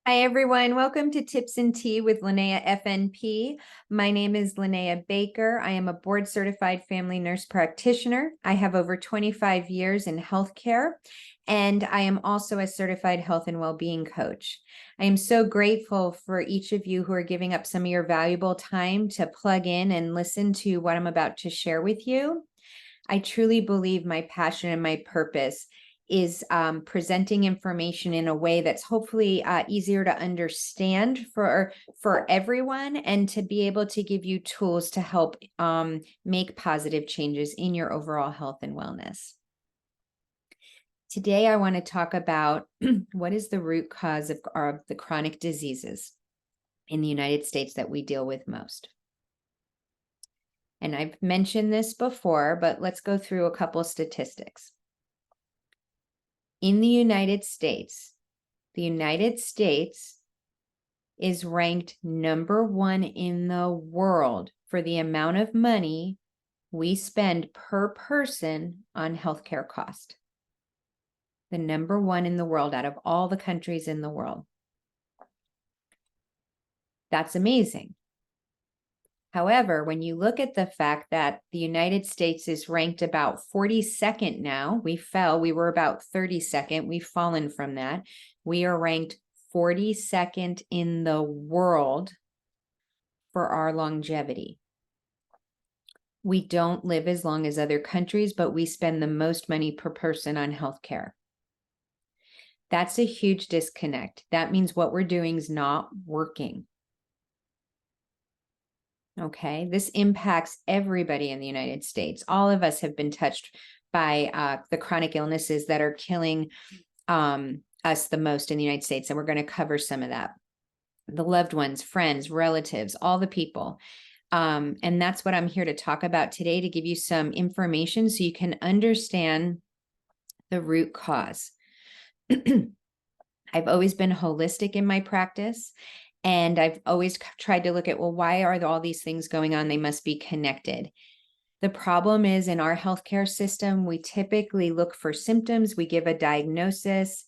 Hi, everyone. Welcome to Tips and Tea with Linnea FNP. My name is Linnea Baker. I am a board certified family nurse practitioner. I have over 25 years in healthcare, and I am also a certified health and well-being coach. I am so grateful for each of you who are giving up some of your valuable time to plug in and listen to what I'm about to share with you. I truly believe my passion and my purpose is presenting information in a way that's hopefully easier to understand for everyone, and to be able to give you tools to help make positive changes in your overall health and wellness. Today, I want to talk about what is the root cause of the chronic diseases in the United States that we deal with most. And I've mentioned this before, but let's go through a couple of statistics. In the United States is ranked number one in the world for the amount of money we spend per person on healthcare cost. The number one in the world out of all the countries in the world. That's amazing. However, when you look at the fact that the United States is ranked about 42nd now, we were about 32nd, we've fallen from that. We are ranked 42nd in the world for our longevity. We don't live as long as other countries, but we spend the most money per person on healthcare. That's a huge disconnect. That means what we're doing is not working. Okay, this impacts everybody in the United States. All of us have been touched by the chronic illnesses that are killing us the most in the United States, and we're going to cover some of that. The loved ones, friends, relatives, all the people. And that's what I'm here to talk about today, to give you some information so you can understand the root cause. I've always been holistic in my practice. And I've always tried to look at, well, why are all these things going on? They must be connected. The problem is, in our healthcare system, we typically look for symptoms, we give a diagnosis,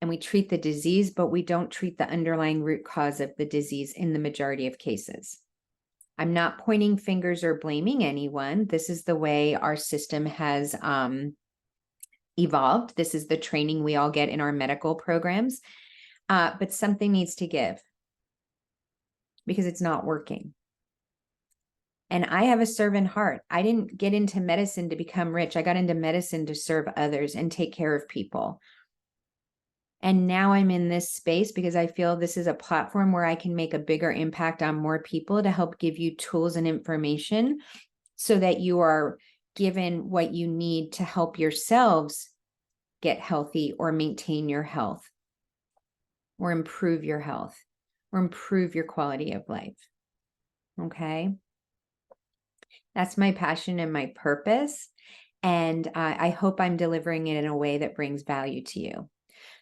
and we treat the disease, but we don't treat the underlying root cause of the disease in the majority of cases. I'm not pointing fingers or blaming anyone. This is the way our system has evolved. This is the training we all get in our medical programs, but something needs to give, because it's not working. And I have a servant heart. I didn't get into medicine to become rich. I got into medicine to serve others and take care of people. And now I'm in this space because I feel this is a platform where I can make a bigger impact on more people, to help give you tools and information so that you are given what you need to help yourselves get healthy, or maintain your health, or improve your health, or improve your quality of life. Okay. That's my passion and my purpose. And I hope I'm delivering it in a way that brings value to you.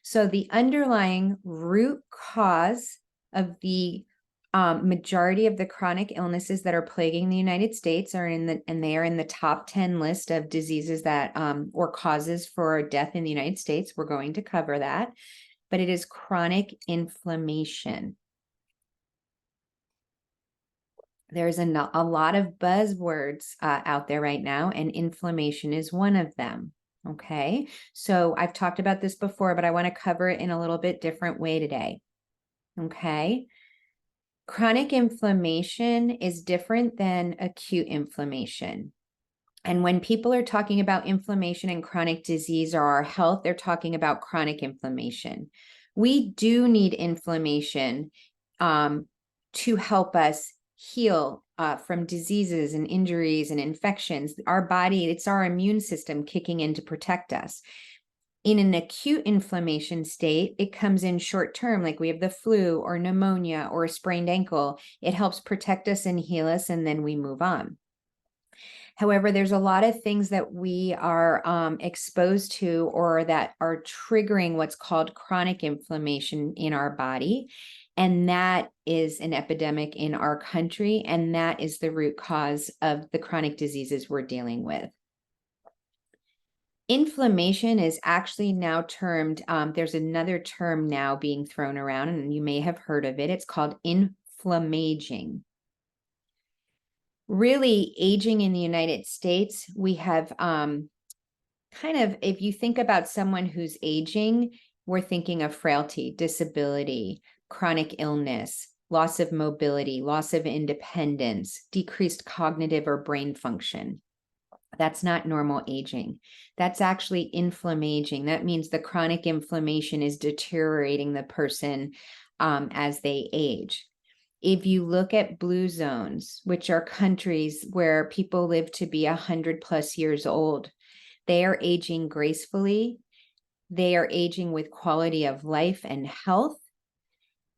So the underlying root cause of the majority of the chronic illnesses that are plaguing the United States and they are in the top 10 list of diseases that or causes for death in the United States. We're going to cover that, but it is chronic inflammation. There's a lot of buzzwords out there right now, and inflammation is one of them. Okay, so I've talked about this before, but I want to cover it in a little bit different way today. Okay, chronic inflammation is different than acute inflammation. And when people are talking about inflammation and chronic disease or our health, they're talking about chronic inflammation. We do need inflammation to help us heal from diseases and injuries and infections. Our body, it's our immune system kicking in to protect us. In an acute inflammation state, it comes in short term, like we have the flu or pneumonia or a sprained ankle. It helps protect us and heal us, and then we move on. However, there's a lot of things that we are exposed to, or that are triggering what's called chronic inflammation in our body. And that is an epidemic in our country. And that is the root cause of the chronic diseases we're dealing with. Inflammation is actually now termed, there's another term now being thrown around, and you may have heard of it. It's called inflammaging. Really, aging in the United States, we have kind of, if you think about someone who's aging, we're thinking of frailty, disability, chronic illness, loss of mobility, loss of independence, decreased cognitive or brain function. That's not normal aging. That's actually inflammaging. That means the chronic inflammation is deteriorating the person as they age. If you look at blue zones, which are countries where people live to be 100+ years old, they are aging gracefully. They are aging with quality of life and health.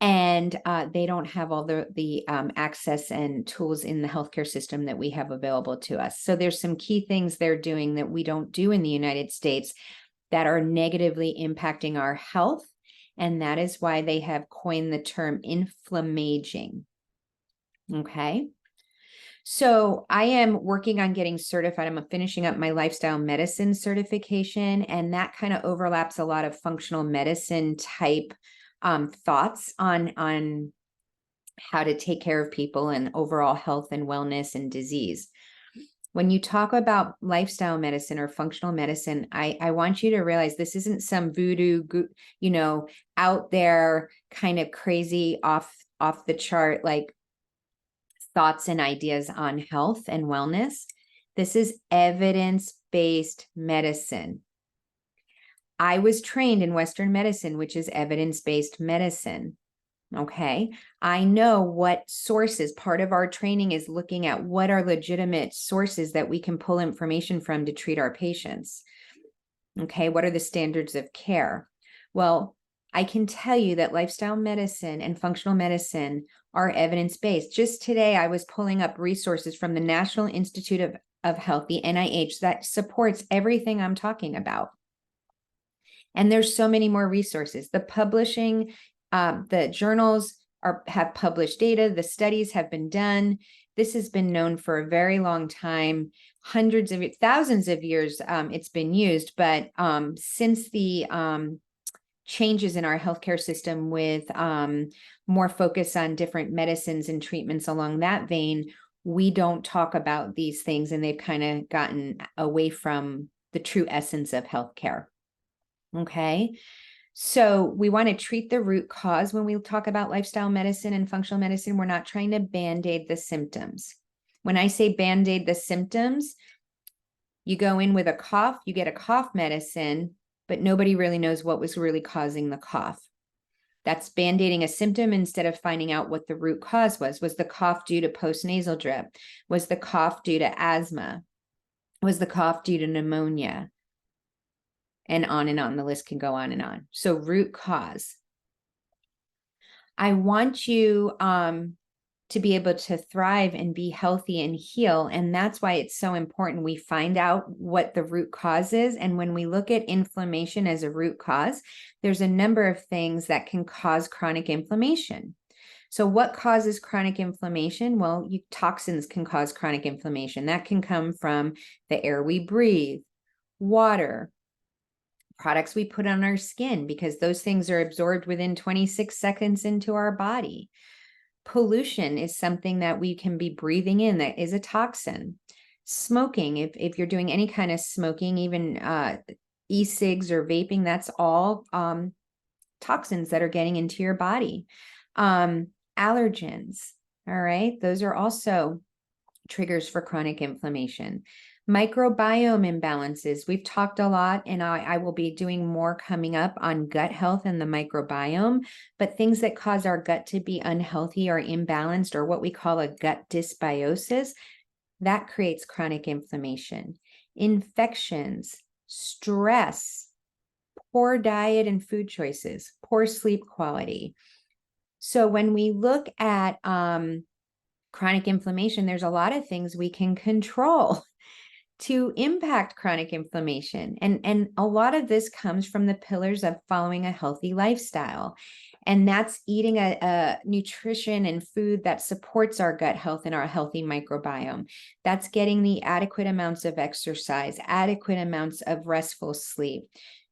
And they don't have all the access and tools in the healthcare system that we have available to us. So there's some key things they're doing that we don't do in the United States that are negatively impacting our health. And that is why they have coined the term inflammaging. Okay. So I am working on getting certified. I'm finishing up my lifestyle medicine certification, and that kind of overlaps a lot of functional medicine type thoughts on how to take care of people and overall health and wellness and disease. When you talk about lifestyle medicine or functional medicine, I want you to realize this isn't some voodoo, out there kind of crazy off the chart, like thoughts and ideas on health and wellness. This is evidence-based medicine. I was trained in Western medicine, which is evidence-based medicine. Okay. I know what sources, part of our training is looking at what are legitimate sources that we can pull information from to treat our patients. Okay. What are the standards of care? Well, I can tell you that lifestyle medicine and functional medicine are evidence-based. Just today, I was pulling up resources from the National Institute of Health, the NIH, that supports everything I'm talking about. And there's so many more resources. The publishing, the journals have published data, the studies have been done. This has been known for a very long time, hundreds of thousands of years it's been used, but since the changes in our healthcare system with more focus on different medicines and treatments along that vein, we don't talk about these things, and they've kind of gotten away from the true essence of healthcare. Okay. So we want to treat the root cause when we talk about lifestyle medicine and functional medicine. We're not trying to band-aid the symptoms. When I say band-aid the symptoms, you go in with a cough, you get a cough medicine, but nobody really knows what was really causing the cough. That's band-aiding a symptom instead of finding out what the root cause was. Was the cough due to postnasal drip? Was the cough due to asthma? Was the cough due to pneumonia? And on, the list can go on and on. So root cause. I want you to be able to thrive and be healthy and heal. And that's why it's so important we find out what the root cause is. And when we look at inflammation as a root cause, there's a number of things that can cause chronic inflammation. So what causes chronic inflammation? Well, toxins can cause chronic inflammation. That can come from the air we breathe, water, products we put on our skin, because those things are absorbed within 26 seconds into our body. Pollution is something that we can be breathing in that is a toxin. Smoking, if you're doing any kind of smoking, even e-cigs or vaping, that's all toxins that are getting into your body. Allergens, all right? Those are also triggers for chronic inflammation. Microbiome imbalances. We've talked a lot, and I will be doing more coming up on gut health and the microbiome, but things that cause our gut to be unhealthy or imbalanced, or what we call a gut dysbiosis, that creates chronic inflammation. Infections, stress, poor diet and food choices, poor sleep quality. So when we look at chronic inflammation, there's a lot of things we can control to impact chronic inflammation. And a lot of this comes from the pillars of following a healthy lifestyle. And that's eating a nutrition and food that supports our gut health and our healthy microbiome. That's getting the adequate amounts of exercise, adequate amounts of restful sleep,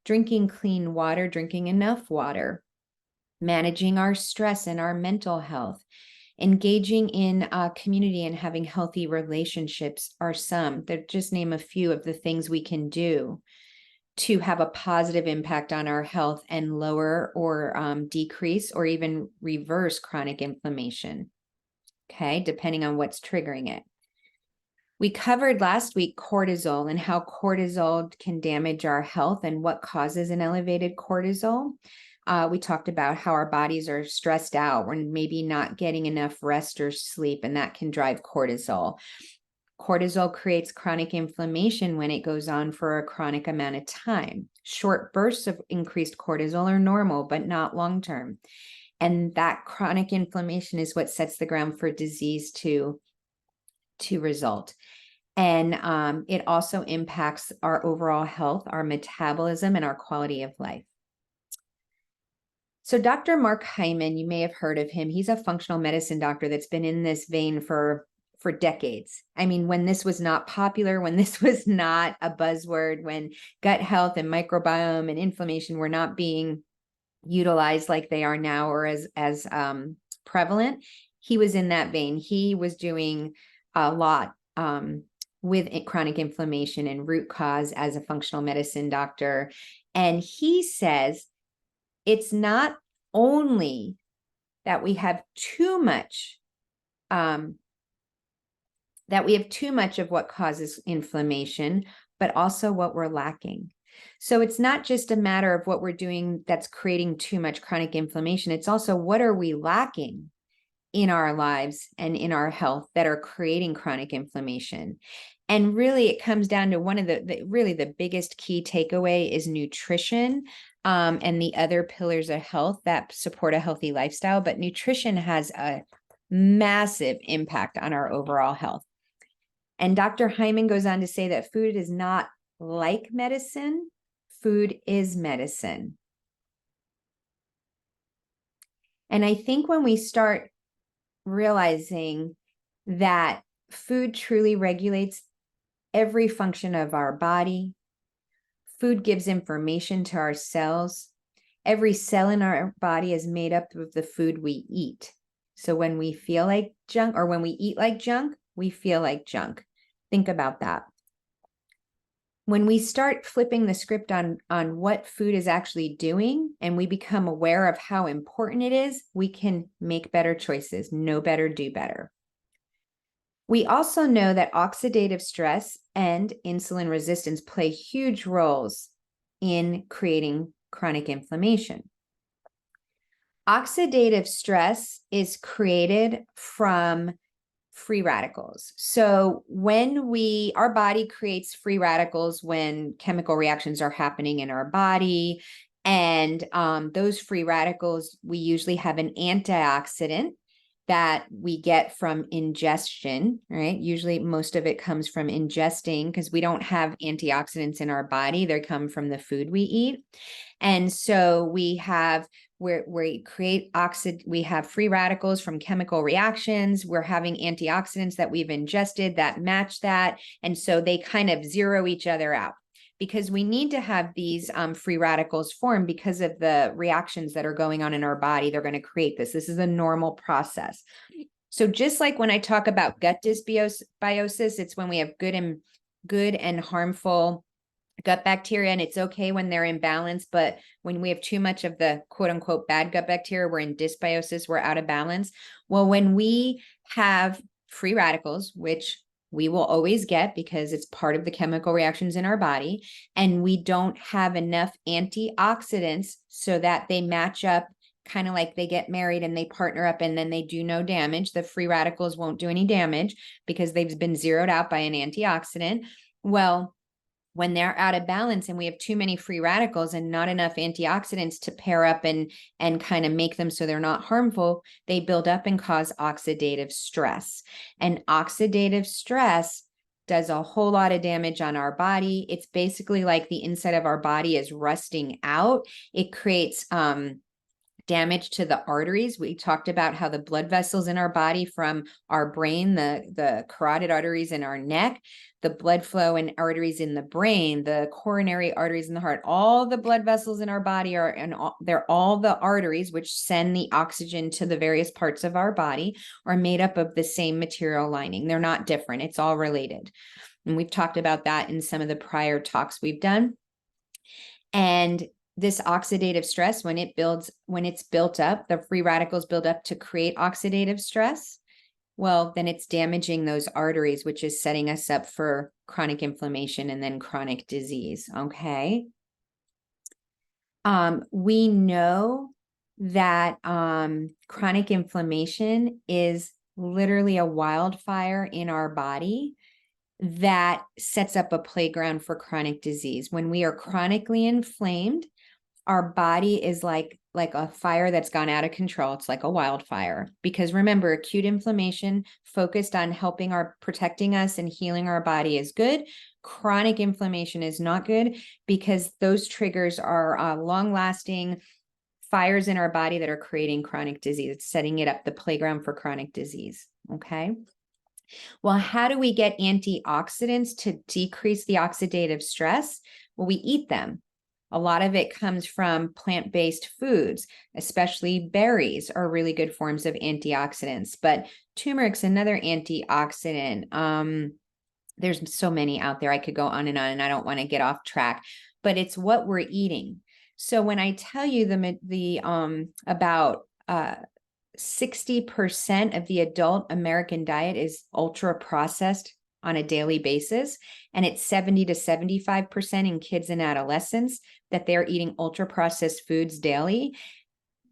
drinking clean water, drinking enough water, managing our stress and our mental health, engaging in community and having healthy relationships are some. That just name a few of the things we can do to have a positive impact on our health and lower or decrease or even reverse chronic inflammation. Okay, depending on what's triggering it. We covered last week cortisol and how cortisol can damage our health and what causes an elevated cortisol. We talked about how our bodies are stressed out. We're maybe not getting enough rest or sleep, and that can drive cortisol. Cortisol creates chronic inflammation when it goes on for a chronic amount of time. Short bursts of increased cortisol are normal, but not long-term. And that chronic inflammation is what sets the ground for disease to result. And it also impacts our overall health, our metabolism, and our quality of life. So Dr. Mark Hyman, you may have heard of him. He's a functional medicine doctor that's been in this vein for decades. I mean, when this was not popular, when this was not a buzzword, when gut health and microbiome and inflammation were not being utilized like they are now or as prevalent, he was in that vein. He was doing a lot with chronic inflammation and root cause as a functional medicine doctor. And he says it's not only that we have too much of what causes inflammation, but also what we're lacking. So it's not just a matter of what we're doing that's creating too much chronic inflammation. It's also what are we lacking in our lives and in our health that are creating chronic inflammation. And really, it comes down to one of the biggest key takeaway is nutrition and the other pillars of health that support a healthy lifestyle. But nutrition has a massive impact on our overall health. And Dr. Hyman goes on to say that food is not like medicine. Food is medicine. And I think when we start realizing that food truly regulates every function of our body, food gives information to our cells. Every cell in our body is made up of the food we eat. So when we feel like junk, or when we eat like junk, we feel like junk. Think about that. When we start flipping the script on what food is actually doing and we become aware of how important it is, we can make better choices, know better, do better. We also know that oxidative stress and insulin resistance play huge roles in creating chronic inflammation. Oxidative stress is created from free radicals. So when our body creates free radicals when chemical reactions are happening in our body, and those free radicals, we usually have an antioxidant that we get from ingestion, right? Usually most of it comes from ingesting because we don't have antioxidants in our body. They come from the food we eat. And so we have where we create we have free radicals from chemical reactions. We're having antioxidants that we've ingested that match that. And so they kind of zero each other out, because we need to have these free radicals form because of the reactions that are going on in our body. They're going to create this. This is a normal process. So just like when I talk about gut dysbiosis, it's when we have good and harmful gut bacteria, and it's okay when they're in balance, but when we have too much of the quote unquote bad gut bacteria, we're in dysbiosis, we're out of balance. Well, when we have free radicals, which we will always get because it's part of the chemical reactions in our body, and we don't have enough antioxidants so that they match up, kind of like they get married and they partner up and then they do no damage. The free radicals won't do any damage because they've been zeroed out by an antioxidant. Well, when they're out of balance and we have too many free radicals and not enough antioxidants to pair up and kind of make them so they're not harmful, they build up and cause oxidative stress. And oxidative stress does a whole lot of damage on our body. It's basically like the inside of our body is rusting out. It creates damage to the arteries. We talked about how the blood vessels in our body from our brain, the carotid arteries in our neck, the blood flow and arteries in the brain, the coronary arteries in the heart, all the blood vessels in our body are, and they're all the arteries which send the oxygen to the various parts of our body, are made up of the same material lining. They're not different. It's all related. And we've talked about that in some of the prior talks we've done. And this oxidative stress, when it's built up, the free radicals build up to create oxidative stress. Well, then it's damaging those arteries, which is setting us up for chronic inflammation and then chronic disease. Okay. We know that chronic inflammation is literally a wildfire in our body that sets up a playground for chronic disease. When we are chronically inflamed, our body is like a fire that's gone out of control. It's like a wildfire. Because remember, acute inflammation focused on protecting us and healing our body is good. Chronic inflammation is not good, because those triggers are long-lasting fires in our body that are creating chronic disease. It's setting it up, the playground for chronic disease. Okay. Well, how do we get antioxidants to decrease the oxidative stress? Well, we eat them. A lot of it comes from plant-based foods, especially berries are really good forms of antioxidants, but turmeric's another antioxidant. There's so many out there. I could go on, and I don't want to get off track, but it's what we're eating. So when I tell you about 60% of the adult American diet is ultra processed on a daily basis, and it's 70 to 75% in kids and adolescents that they're eating ultra processed foods daily,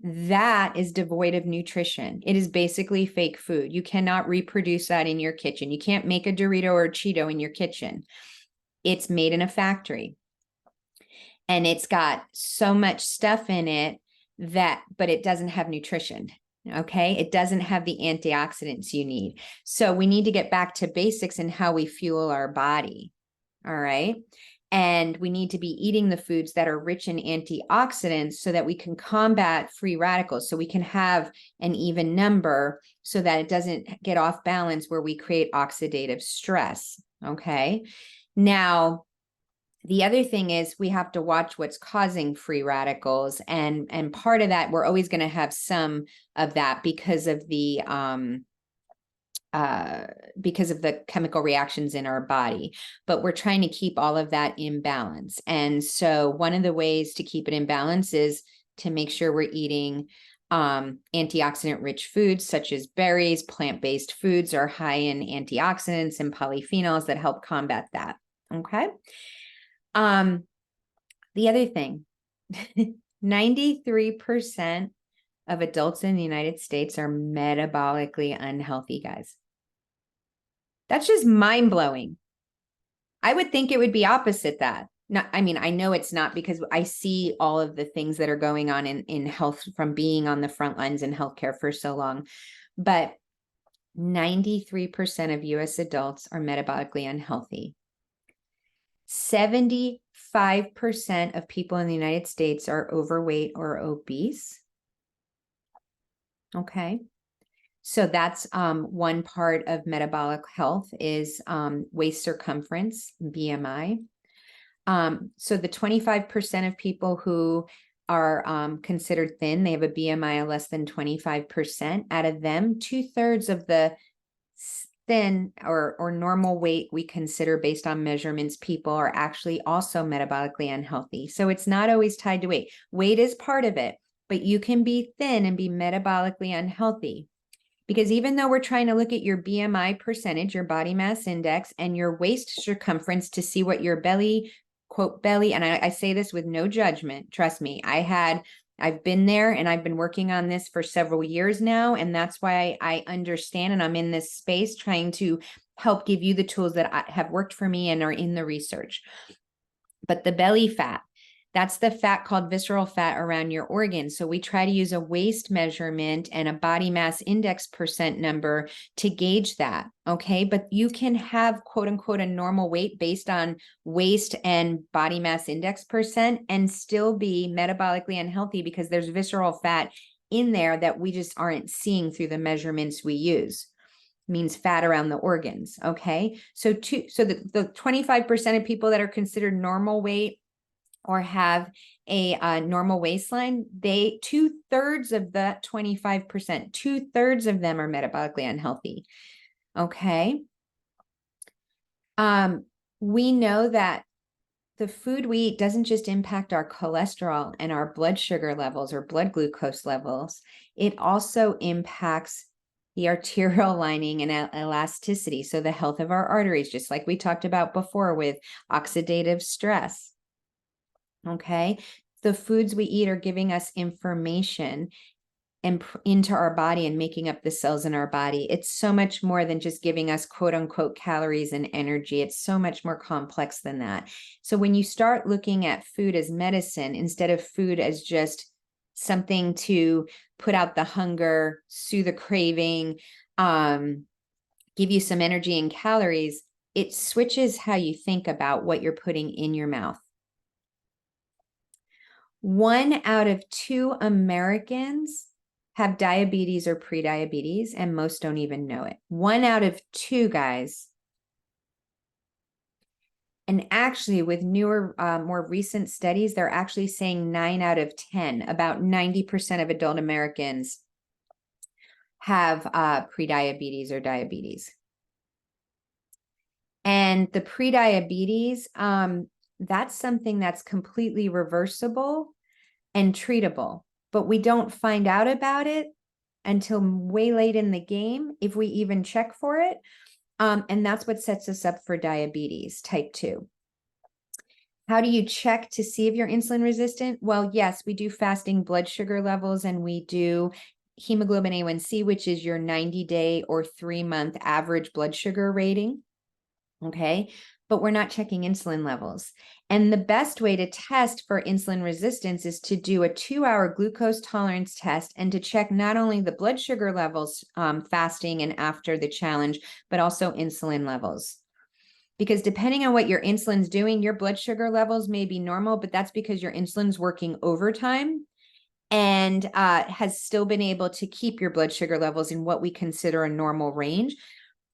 that is devoid of nutrition. It is basically fake food. You cannot reproduce that in your kitchen. You can't make a Dorito or a Cheeto in your kitchen. It's made in a factory, and it's got so much stuff in it but it doesn't have nutrition. Okay. It doesn't have the antioxidants you need. So we need to get back to basics in how we fuel our body. All right. And we need to be eating the foods that are rich in antioxidants so that we can combat free radicals, so we can have an even number so that it doesn't get off balance where we create oxidative stress. Okay. Now, the other thing is we have to watch what's causing free radicals. And part of that, we're always going to have some of that because of the chemical reactions in our body, but we're trying to keep all of that in balance. And so one of the ways to keep it in balance is to make sure we're eating antioxidant rich foods such as berries. Plant-based foods are high in antioxidants and polyphenols that help combat that. Okay. The other thing, 93% of adults in the United States are metabolically unhealthy, guys. That's just mind-blowing. I would think it would be opposite that. I know it's not, because I see all of the things that are going on in health from being on the front lines in healthcare for so long, but 93% of US adults are metabolically unhealthy. 75% of people in the United States are overweight or obese. Okay. So that's one part of metabolic health is waist circumference, BMI. So the 25% of people who are considered thin, they have a BMI of less than 25%. Out of them, 2/3 of the thin or normal weight we consider based on measurements people are actually also metabolically unhealthy. So it's not always tied to weight. Weight is part of it, but you can be thin and be metabolically unhealthy. Because even though we're trying to look at your BMI percentage, your body mass index, and your waist circumference to see what your belly, quote, belly, and I say this with no judgment, trust me, I've been there and I've been working on this for several years now. And that's why I understand, and I'm in this space trying to help give you the tools that have worked for me and are in the research. But the belly fat, That's the fat called visceral fat around your organs. So we try to use a waist measurement and a body mass index percent number to gauge that. Okay. But you can have quote unquote a normal weight based on waist and body mass index percent and still be metabolically unhealthy because there's visceral fat in there that we just aren't seeing through the measurements we use. Means fat around the organs. Okay. So the 25% of people that are considered normal weight or have a normal waistline, 2/3 of that 25%, 2/3 of them are metabolically unhealthy. Okay. We know that the food we eat doesn't just impact our cholesterol and our blood sugar levels or blood glucose levels. It also impacts the arterial lining and elasticity. So the health of our arteries, just like we talked about before with oxidative stress. Okay. The foods we eat are giving us information and into our body and making up the cells in our body. It's so much more than just giving us quote unquote calories and energy. It's so much more complex than that. So when you start looking at food as medicine instead of food as just something to put out the hunger, soothe the craving, give you some energy and calories, it switches how you think about what you're putting in your mouth. 1 out of 2 Americans have diabetes or prediabetes, and most don't even know it. 1 out of 2, guys. And actually, with newer, more recent studies, they're actually saying 9 out of 10, about 90% of adult Americans have prediabetes or diabetes. And the prediabetes, that's something that's completely reversible and treatable, but we don't find out about it until way late in the game, if we even check for it. And that's what sets us up for diabetes type 2. How do you check to see if you're insulin resistant? Well, yes, we do fasting blood sugar levels and we do hemoglobin A1C, which is your 90-day or 3-month average blood sugar rating. Okay. But we're not checking insulin levels. And the best way to test for insulin resistance is to do a 2-hour glucose tolerance test and to check not only the blood sugar levels fasting and after the challenge, but also insulin levels. Because depending on what your insulin's doing, your blood sugar levels may be normal, but that's because your insulin's working overtime and has still been able to keep your blood sugar levels in what we consider a normal range.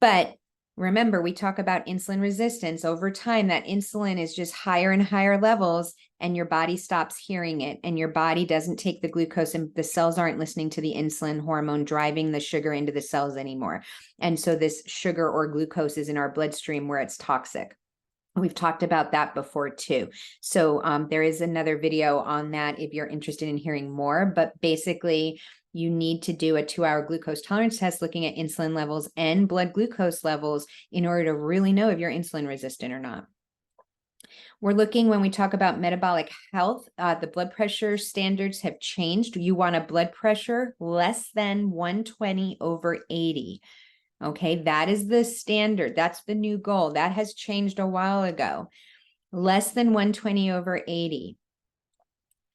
But remember, we talk about insulin resistance. Over time, that insulin is just higher and higher levels, and your body stops hearing it, and your body doesn't take the glucose, and the cells aren't listening to the insulin hormone driving the sugar into the cells anymore. And so this sugar or glucose is in our bloodstream where it's toxic. We've talked about that before too. So there is another video on that if you're interested in hearing more, but basically you need to do a 2-hour glucose tolerance test looking at insulin levels and blood glucose levels in order to really know if you're insulin resistant or not. We're looking, when we talk about metabolic health, the blood pressure standards have changed. You want a blood pressure less than 120/80. Okay, that is the standard. That's the new goal. That has changed a while ago. Less than 120/80.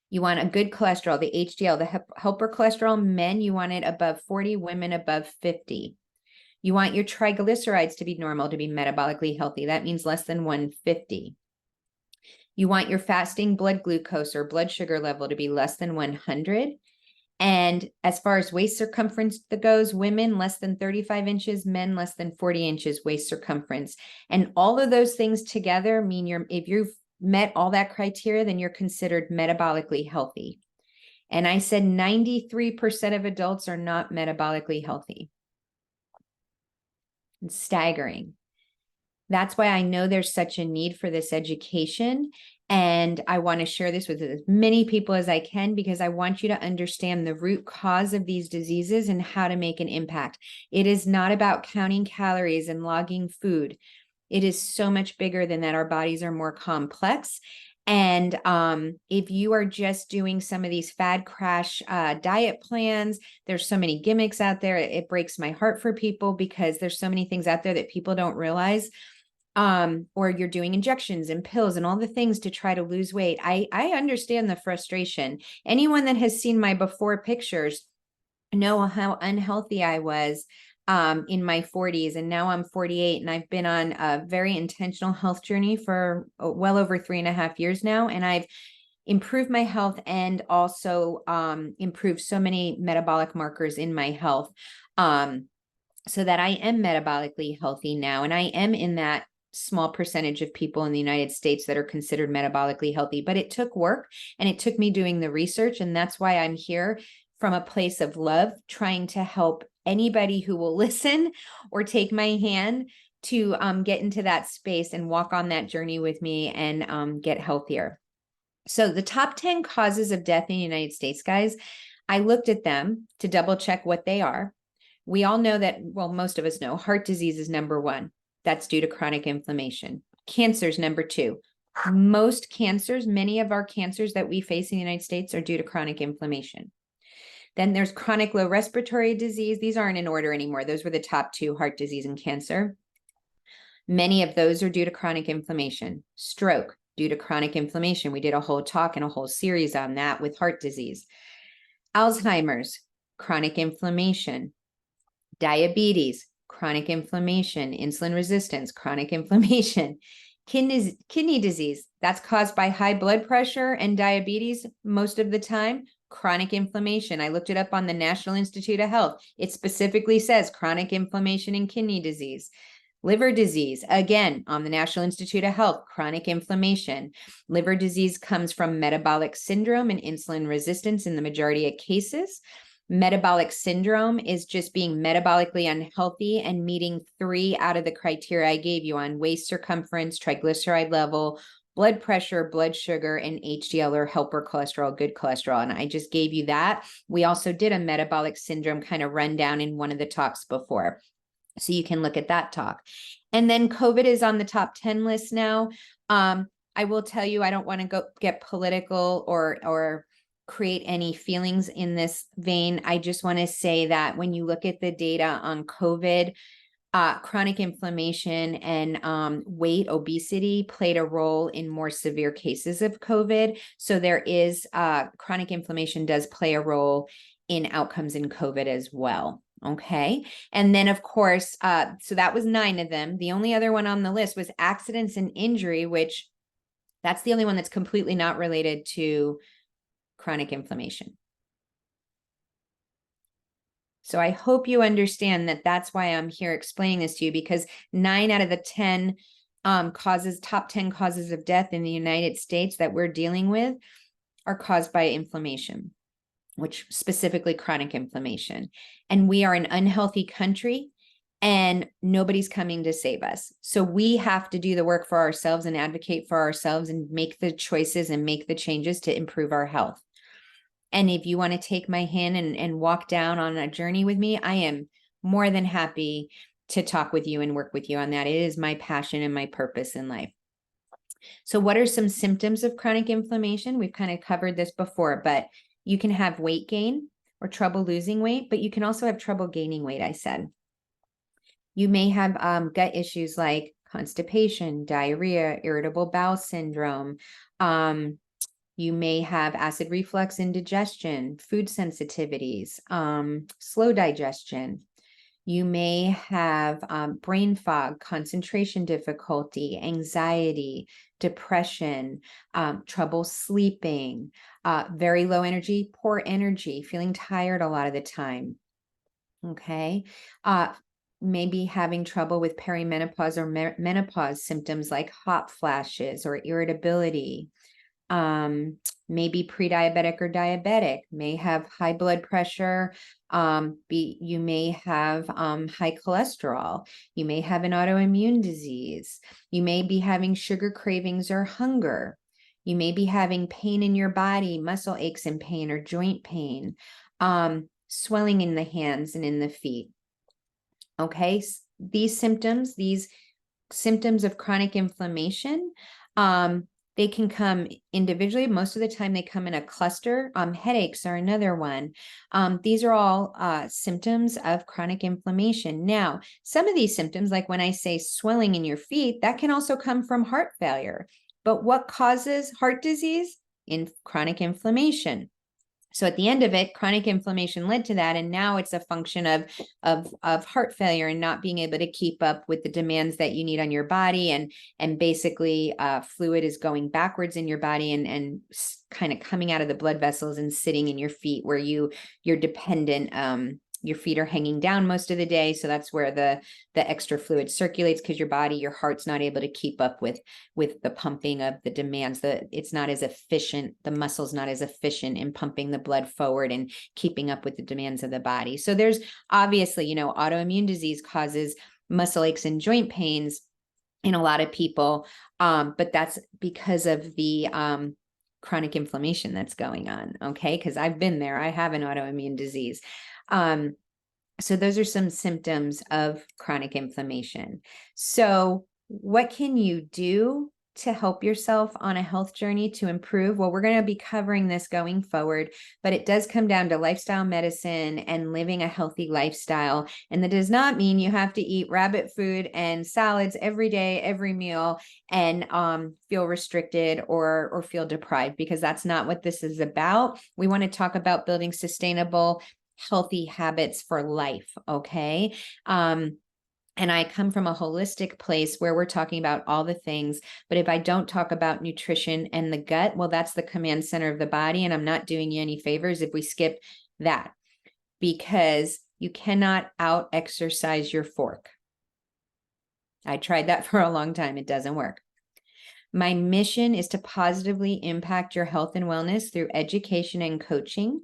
You want a good cholesterol, the HDL, the helper cholesterol. Men, you want it above 40, women above 50. You want your triglycerides to be normal, to be metabolically healthy. That means less than 150. You want your fasting blood glucose or blood sugar level to be less than 100. And as far as waist circumference goes, women less than 35 inches, men less than 40 inches waist circumference. And all of those things together mean if you've met all that criteria, then you're considered metabolically healthy. And I said 93% of adults are not metabolically healthy. It's staggering. That's why I know there's such a need for this education. And I want to share this with as many people as I can, because I want you to understand the root cause of these diseases and how to make an impact. It is not about counting calories and logging food. It is so much bigger than that. Our bodies are more complex. And if you are just doing some of these fad crash diet plans, there's so many gimmicks out there. It breaks my heart for people because there's so many things out there that people don't realize. or you're doing injections and pills and all the things to try to lose weight. I understand the frustration. Anyone that has seen my before pictures know how unhealthy I was in my 40s, and now I'm 48, and I've been on a very intentional health journey for well over 3.5 years now, and I've improved my health and also improved so many metabolic markers in my health, so that I am metabolically healthy now, and I am in that small percentage of people in the United States that are considered metabolically healthy. But it took work, and it took me doing the research, and that's why I'm here from a place of love, trying to help anybody who will listen or take my hand to get into that space and walk on that journey with me and get healthier. So the top 10 causes of death in the United States, guys, I looked at them to double check what they are. We all know that, well, most of us know heart disease is number one. That's due to chronic inflammation. Cancer is number two. Most cancers, many of our cancers that we face in the United States are due to chronic inflammation. Then there's chronic low respiratory disease. These aren't in order anymore. Those were the top two: heart disease and cancer. Many of those are due to chronic inflammation. Stroke, due to chronic inflammation. We did a whole talk and a whole series on that with heart disease. Alzheimer's, chronic inflammation. Diabetes, chronic inflammation. Insulin resistance, chronic inflammation. Kidney disease, that's caused by high blood pressure and diabetes most of the time. Chronic inflammation. I looked it up on the National Institute of Health. It specifically says chronic inflammation and kidney disease. Liver disease, again, on the National Institute of Health, chronic inflammation. Liver disease comes from metabolic syndrome and insulin resistance in the majority of cases. Metabolic syndrome is just being metabolically unhealthy and meeting 3 out of the criteria I gave you on waist circumference, triglyceride level, blood pressure, blood sugar, and HDL or helper cholesterol, good cholesterol. And I just gave you that. We also did a metabolic syndrome kind of rundown in one of the talks before, so you can look at that talk. And then COVID is on the top 10 list now. I will tell you, I don't want to go get political or create any feelings in this vein. I just want to say that when you look at the data on COVID, chronic inflammation and weight, obesity played a role in more severe cases of COVID. So there is chronic inflammation does play a role in outcomes in COVID as well. Okay. And then of course, so that was 9 of them. The only other one on the list was accidents and injury, which that's the only one that's completely not related to chronic inflammation. So I hope you understand that that's why I'm here explaining this to you, because 9 out of the 10 top 10 causes of death in the United States that we're dealing with are caused by inflammation, which specifically chronic inflammation. And we are an unhealthy country and nobody's coming to save us. So we have to do the work for ourselves and advocate for ourselves and make the choices and make the changes to improve our health. And if you want to take my hand and walk down on a journey with me, I am more than happy to talk with you and work with you on that. It is my passion and my purpose in life. So what are some symptoms of chronic inflammation? We've kind of covered this before, but you can have weight gain or trouble losing weight, but you can also have trouble gaining weight, I said. You may have gut issues like constipation, diarrhea, irritable bowel syndrome. You may have acid reflux, indigestion, food sensitivities, slow digestion. You may have brain fog, concentration difficulty, anxiety, depression, trouble sleeping, very low energy, poor energy, feeling tired a lot of the time. Okay. Maybe having trouble with perimenopause or menopause symptoms like hot flashes or irritability. Maybe pre-diabetic or diabetic, may have high blood pressure, you may have high cholesterol, you may have an autoimmune disease, you may be having sugar cravings or hunger, you may be having pain in your body, muscle aches and pain or joint pain, swelling in the hands and in the feet. Okay, these symptoms of chronic inflammation, They can come individually. Most of the time they come in a cluster. Headaches are another one. These are all symptoms of chronic inflammation. Now, some of these symptoms, like when I say swelling in your feet, that can also come from heart failure. But what causes heart disease? In chronic inflammation. So at the end of it, chronic inflammation led to that, and now it's a function of heart failure and not being able to keep up with the demands that you need on your body, and basically fluid is going backwards in your body and kind of coming out of the blood vessels and sitting in your feet where you're dependent. Your feet are hanging down most of the day, so that's where the extra fluid circulates, because your heart's not able to keep up with the pumping of the demands. It's not as efficient, the muscle's not as efficient in pumping the blood forward and keeping up with the demands of the body. So there's obviously, autoimmune disease causes muscle aches and joint pains in a lot of people, but that's because of the chronic inflammation that's going on, okay? Because I've been there, I have an autoimmune disease. So those are some symptoms of chronic inflammation. So what can you do to help yourself on a health journey to improve? Well, we're going to be covering this going forward, but it does come down to lifestyle medicine and living a healthy lifestyle. And that does not mean you have to eat rabbit food and salads every day, every meal, and feel restricted or feel deprived, because that's not what this is about. We want to talk about building sustainable, healthy habits for life. Okay. And I come from a holistic place where we're talking about all the things, but if I don't talk about nutrition and the gut, well, that's the command center of the body. And I'm not doing you any favors if we skip that, because you cannot out exercise your fork. I tried that for a long time. It doesn't work. My mission is to positively impact your health and wellness through education and coaching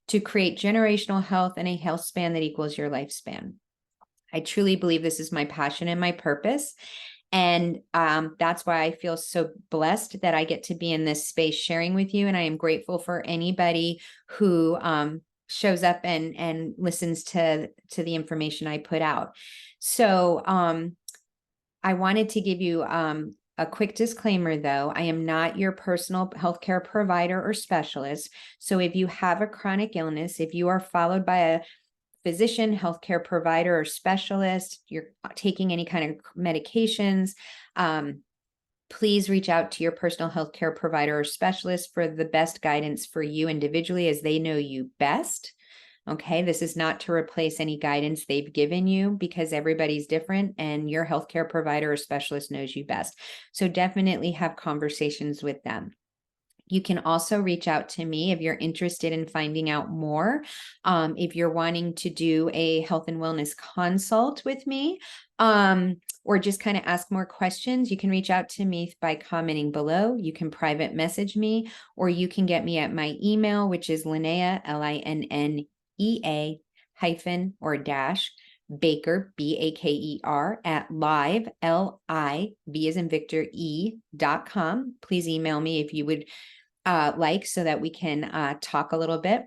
to create generational health and a health span that equals your lifespan. I truly believe this is my passion and my purpose. And that's why I feel so blessed that I get to be in this space sharing with you. And I am grateful for anybody who shows up and listens to the information I put out. So I wanted to give you a quick disclaimer, though. I am not your personal healthcare provider or specialist. So if you have a chronic illness, if you are followed by a physician, healthcare provider, or specialist, you're taking any kind of medications, please reach out to your personal healthcare provider or specialist for the best guidance for you individually, as they know you best. Okay, this is not to replace any guidance they've given you, because everybody's different and your healthcare provider or specialist knows you best. So definitely have conversations with them. You can also reach out to me if you're interested in finding out more. If you're wanting to do a health and wellness consult with me, or just kind of ask more questions, you can reach out to me by commenting below. You can private message me, or you can get me at my email, which is Linnea, LINNEA hyphen or dash Baker, BAKER, at live, LIV as in Victor, E.com. Please email me if you would so that we can talk a little bit.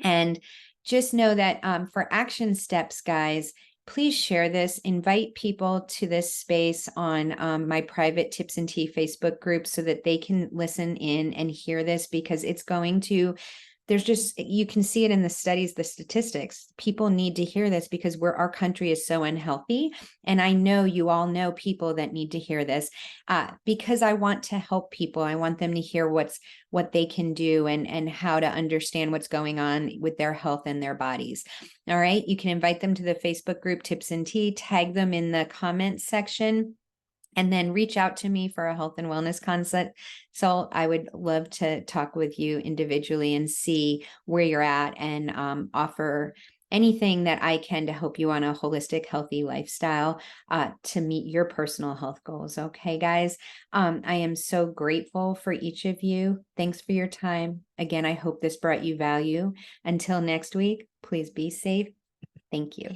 And just know that for action steps, guys, please share this, invite people to this space on my private Tips and Tea Facebook group so that they can listen in and hear this, because it's going to, you can see it in the studies, the statistics. People need to hear this because our country is so unhealthy. And I know you all know people that need to hear this because I want to help people. I want them to hear what they can do and how to understand what's going on with their health and their bodies. All right. You can invite them to the Facebook group Tips and Tea, tag them in the comments section, and then reach out to me for a health and wellness consult. So I would love to talk with you individually and see where you're at, and offer anything that I can to help you on a holistic, healthy lifestyle to meet your personal health goals. Okay, guys, I am so grateful for each of you. Thanks for your time. Again, I hope this brought you value. Until next week, please be safe. Thank you.